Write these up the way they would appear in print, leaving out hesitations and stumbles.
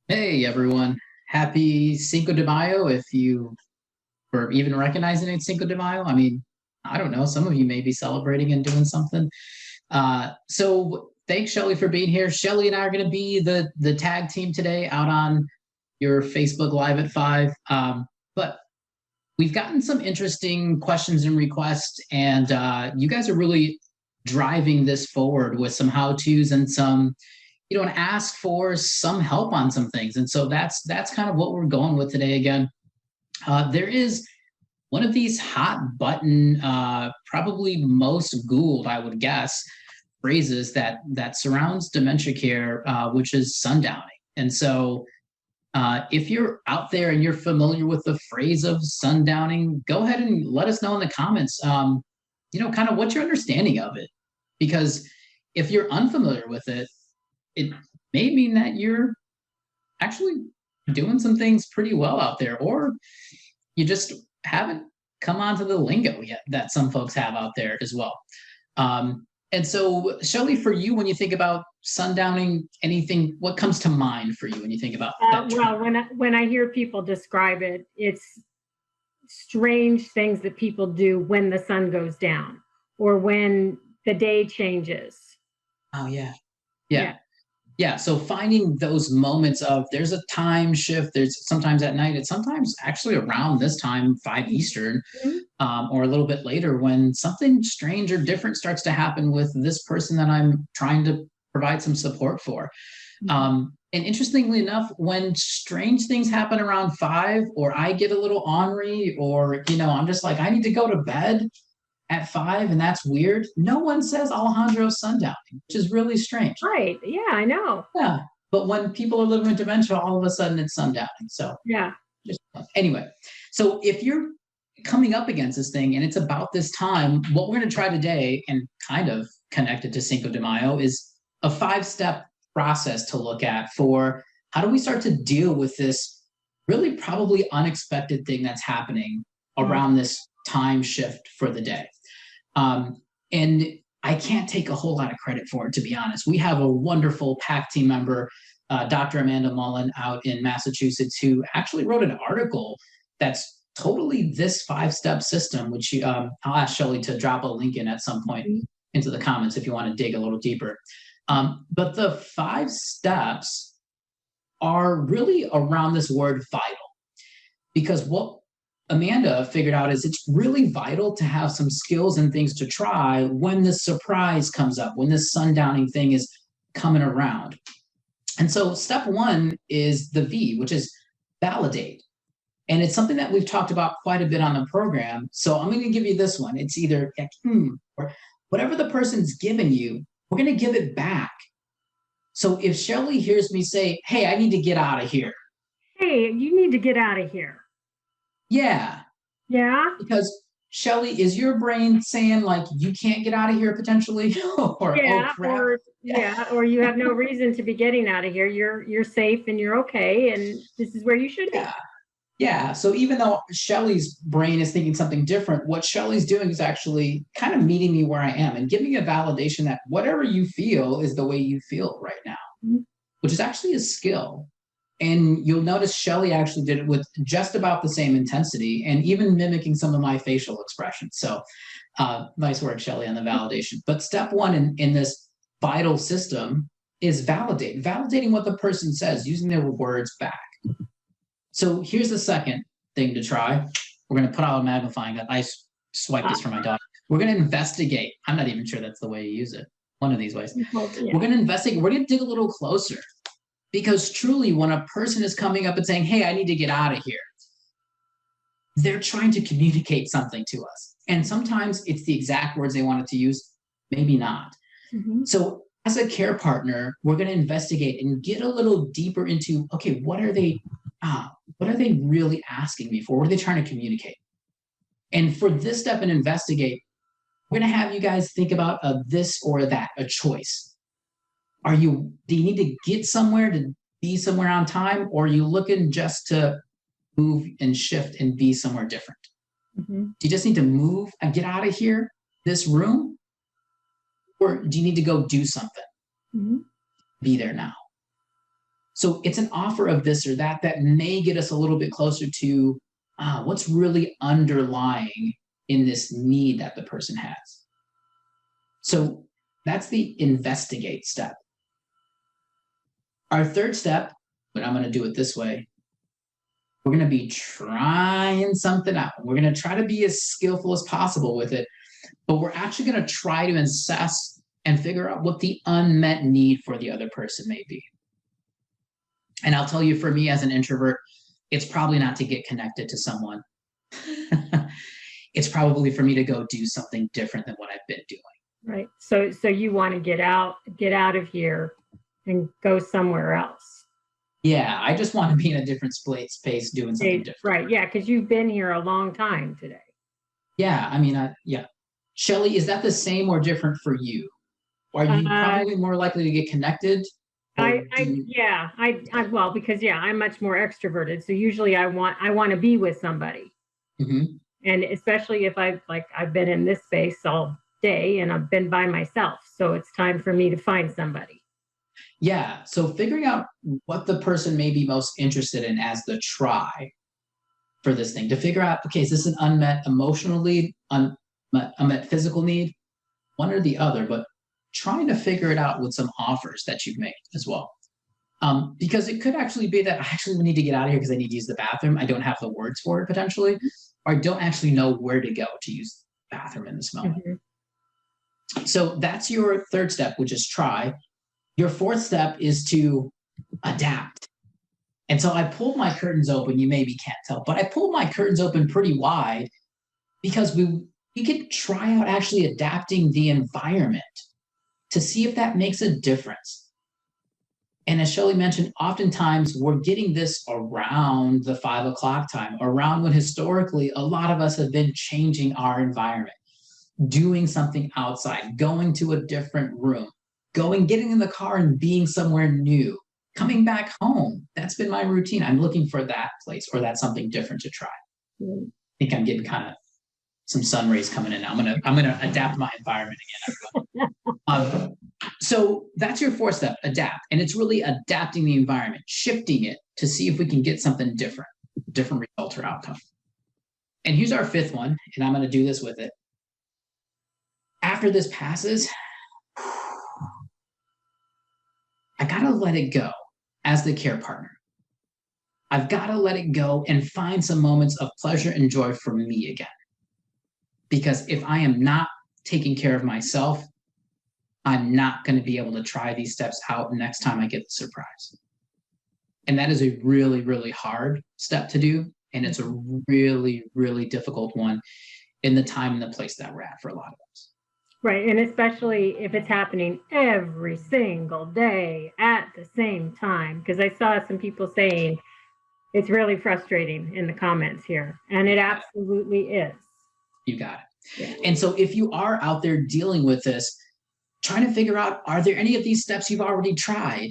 Hey everyone, happy Cinco de Mayo if you were even recognizing it Cinco de Mayo. I mean, I don't know, some of you may be celebrating and doing something. So thanks Shelly for being here. Shelly and I are going to be the tag team today out on your Facebook Live at 5. But we've gotten some interesting questions and requests, and you guys are really driving this forward with some how-tos and some and ask for some help on some things. And so that's kind of what we're going with today. Again, there is one of these hot button, probably most Googled, I would guess, phrases that surrounds dementia care, which is sundowning. And so if you're out there and you're familiar with the phrase of sundowning, go ahead and let us know in the comments, kind of what's your understanding of it. Because if you're unfamiliar with it, it may mean that you're actually doing some things pretty well out there, or you just haven't come onto the lingo yet that some folks have out there as well. And so, Shelley, for you, when you think about sundowning, what comes to mind for you when you think about that term? Well, when I hear people describe it, it's strange things that people do when the sun goes down or when the day changes. Oh, yeah. So finding those moments of there's a time shift, there's sometimes at night, it's sometimes actually around this time, 5 Eastern, or a little bit later, when something strange or different starts to happen with this person that I'm trying to provide some support for. And interestingly enough, when strange things happen around 5, or I get a little ornery, or, I'm just like, I need to go to bed at 5, and that's weird. No one says Alejandro sundowning, which is really strange. Right. Yeah, I know. Yeah. But when people are living with dementia, all of a sudden it's sundowning. So yeah. Anyway, so if you're coming up against this thing and it's about this time, what we're going to try today, and kind of connected to Cinco de Mayo, is a 5-step process to look at for how do we start to deal with this really probably unexpected thing that's happening around this time shift for the day. And I can't take a whole lot of credit for it, to be honest. We have a wonderful PAC team member, Dr. Amanda Mullen out in Massachusetts, who actually wrote an article that's totally this 5-step system, which I'll ask Shelley to drop a link in at some point into the comments if you want to dig a little deeper. But the 5 steps are really around this word vital, because what Amanda figured out is it's really vital to have some skills and things to try when this surprise comes up, when this sundowning thing is coming around. And so step 1 is the V, which is validate. And it's something that we've talked about quite a bit on the program. So I'm going to give you this one. It's either or whatever the person's given you, we're going to give it back. So if Shelley hears me say, hey, I need to get out of here. Hey, you need to get out of here. Yeah. Yeah. Because Shelley, is your brain saying like you can't get out of here potentially? or you have no reason to be getting out of here. You're safe and you're okay, and this is where you should be. Yeah. So even though Shelley's brain is thinking something different, what Shelley's doing is actually kind of meeting me where I am and giving me a validation that whatever you feel is the way you feel right now, which is actually a skill. And you'll notice Shelley actually did it with just about the same intensity and even mimicking some of my facial expressions. So nice work, Shelley, on the validation. But step 1 in this vital system is validating what the person says, using their words back. So here's the second thing to try. We're going to put out a magnifying glass. I swiped this for my daughter. We're going to investigate. I'm not even sure that's the way you use it. One of these ways. We're going to investigate. We're going to dig a little closer. Because truly, when a person is coming up and saying, hey, I need to get out of here, they're trying to communicate something to us. And sometimes it's the exact words they wanted to use, maybe not. So as a care partner, we're going to investigate and get a little deeper into, okay, what are they really asking me for? What are they trying to communicate? And for this step in investigate, we're going to have you guys think about a this or that, a choice. Do you need to get somewhere to be somewhere on time, or are you looking just to move and shift and be somewhere different? Do you just need to move and get out of here, this room? Or do you need to go do something? Be there now. So it's an offer of this or that that may get us a little bit closer to what's really underlying in this need that the person has. So that's the investigate step. Our third step, but I'm going to do it this way. We're going to be trying something out. We're going to try to be as skillful as possible with it, but we're actually going to try to assess and figure out what the unmet need for the other person may be. And I'll tell you, for me as an introvert, it's probably not to get connected to someone. It's probably for me to go do something different than what I've been doing. Right. So you want to get out of here and go somewhere else. Yeah, I just want to be in a different space doing something different. Right. Yeah, because you've been here a long time today. Yeah, I mean, yeah. Shelley, is that the same or different for you? Are you probably more likely to get connected? Well, because I'm much more extroverted. So usually I want to be with somebody. Mm-hmm. And especially if I've been in this space all day and I've been by myself. So it's time for me to find somebody. Yeah. So figuring out what the person may be most interested in as the try for this thing, to figure out, okay, is this an unmet emotional need, unmet physical need, one or the other, but trying to figure it out with some offers that you've made as well. Because it could actually be that I actually need to get out of here because I need to use the bathroom. I don't have the words for it potentially, or I don't actually know where to go to use the bathroom in this moment. Mm-hmm. So that's your third step, which is try. Your fourth step is to adapt. And so I pulled my curtains open. You maybe can't tell, but I pulled my curtains open pretty wide because we could try out actually adapting the environment to see if that makes a difference. And as Shelley mentioned, oftentimes we're getting this around the 5 o'clock time, around when historically a lot of us have been changing our environment, doing something outside, going to a different room, getting in the car and being somewhere new, coming back home. That's been my routine. I'm looking for that place or that's something different to try. I think I'm getting kind of some sun rays coming in now. I'm gonna adapt my environment again, everyone. So that's your fourth step, adapt. And it's really adapting the environment, shifting it to see if we can get something different result or outcome. And here's our fifth one, and I'm going to do this with it. After this passes, I got to let it go as the care partner. I've got to let it go and find some moments of pleasure and joy for me again. Because if I am not taking care of myself, I'm not going to be able to try these steps out next time I get the surprise. And that is a really, really hard step to do. And it's a really, really difficult one in the time and the place that we're at for a lot of us. Right. And especially if it's happening every single day at the same time. Because I saw some people saying it's really frustrating in the comments here. And it absolutely is. You got it. Yeah. And so if you are out there dealing with this, trying to figure out, are there any of these steps you've already tried?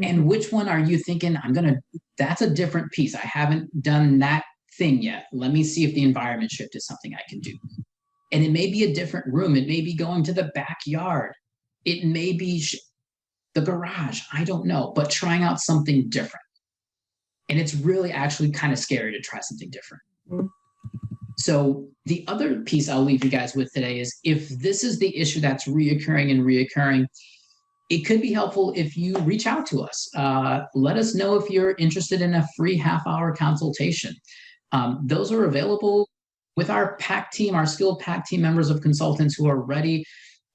And which one are you thinking, that's a different piece. I haven't done that thing yet. Let me see if the environment shift is something I can do. And it may be a different room. It may be going to the backyard. It may be the garage. I don't know, but trying out something different. And it's really actually kind of scary to try something different. Mm-hmm. So the other piece I'll leave you guys with today is if this is the issue that's reoccurring, it could be helpful if you reach out to us. Let us know if you're interested in a free half-hour consultation. Those are available with our PAC team, our skilled PAC team members of consultants who are ready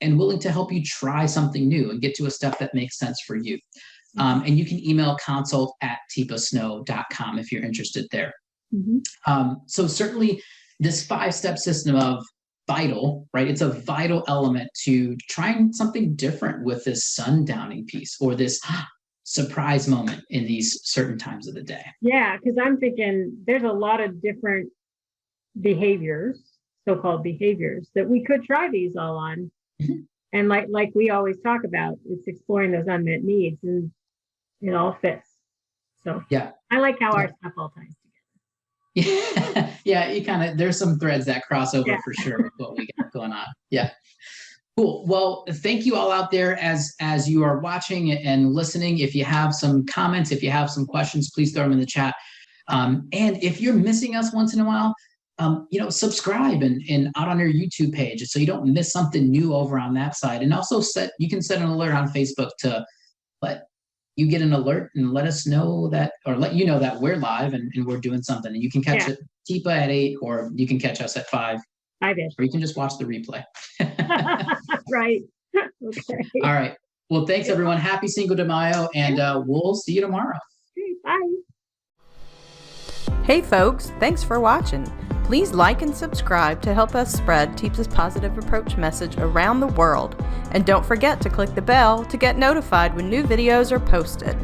and willing to help you try something new and get to a step that makes sense for you. And you can email consult@tipasnow.com if you're interested there. Mm-hmm. So certainly this 5-step system of vital, right? It's a vital element to trying something different with this sundowning piece or this surprise moment in these certain times of the day. Yeah, because I'm thinking there's a lot of different behaviors, so-called behaviors, that we could try these all on. Mm-hmm. And like we always talk about, it's exploring those unmet needs and it all fits. So yeah, I like how our stuff all ties together. Yeah, you there's some threads that cross over for sure with what we got going on. Yeah. Cool. Well, thank you all out there as you are watching and listening. If you have some comments, if you have some questions, please throw them in the chat. And if you're missing us once in a while, subscribe and out on your YouTube page so you don't miss something new over on that side. And also you can set an alert on Facebook to let you get an alert and let us know that, or let you know that we're live and we're doing something. And you can catch it Tipa at 8, or you can catch us at 5. 5-ish. Or you can just watch the replay. Right. Okay. All right. Well, thanks everyone. Happy Cinco de Mayo, and we'll see you tomorrow. Okay, bye. Hey folks, thanks for watching. Please like and subscribe to help us spread Teepsa's positive approach message around the world. And don't forget to click the bell to get notified when new videos are posted.